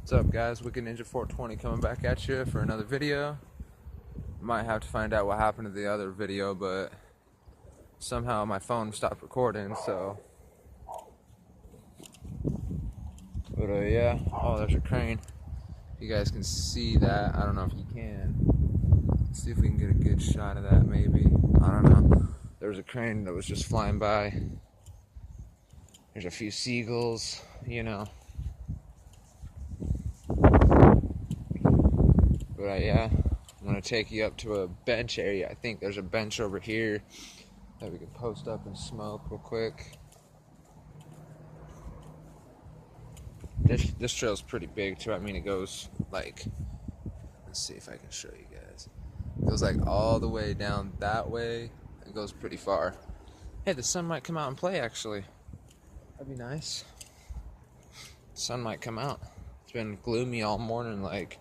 What's up, guys? Wicked Ninja 420 coming back at you for another video. Might have to find out what happened to the other video, but somehow my phone stopped recording, so. But yeah, oh, there's a crane. You guys can see that. I don't know if you can. Let's see if we can get a good shot of that, maybe. I don't know. There was a crane that was just flying by. There's a few seagulls, you know. But yeah, I'm gonna take you up to a bench area. I think there's a bench over here that we can post up and smoke real quick. This trail's pretty big too. I mean, it goes like, let's see if I can show you guys. It goes like all the way down that way. It goes pretty far. Hey, the sun might come out and play actually. That'd be nice. The sun might come out. It's been gloomy all morning. Like,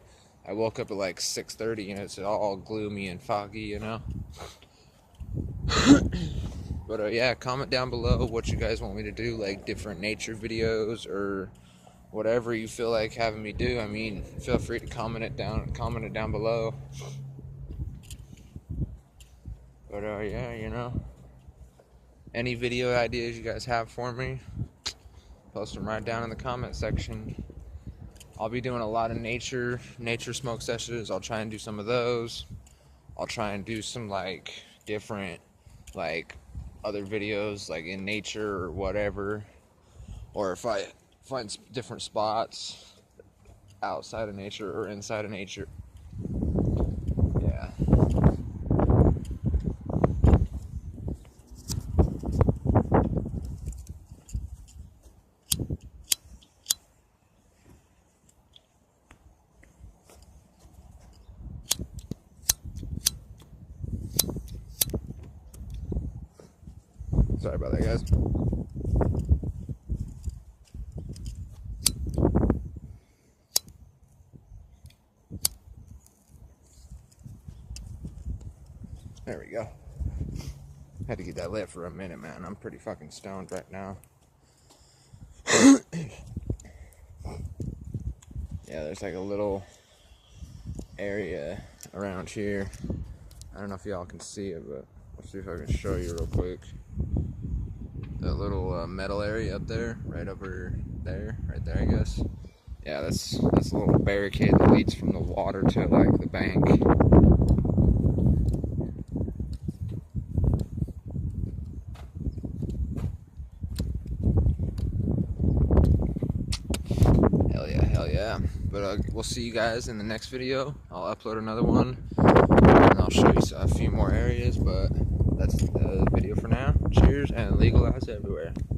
I woke up at like 6:30 and it's all gloomy and foggy, you know. But yeah, comment down below what you guys want me to do, like different nature videos or whatever you feel like having me do. I mean, feel free to comment it down below. But yeah, you know, any video ideas you guys have for me, post them right down in the comment section. I'll be doing a lot of nature smoke sessions. I'll try and do some of those. I'll try and do some like different like other videos like in nature or whatever. Or if I find different spots outside of nature or inside of nature. Yeah. Sorry about that, guys. There we go. Had to get that lit for a minute, man. I'm pretty fucking stoned right now. Yeah, there's like a little area around here. I don't know if y'all can see it, but let's see if I can show you real quick. That little metal area up there, right there, I guess. Yeah, that's a little barricade that leads from the water to like the bank. Hell yeah. But we'll see you guys in the next video. I'll upload another one and I'll show you a few more areas, but that's the video for now. Cheers and legalize everywhere.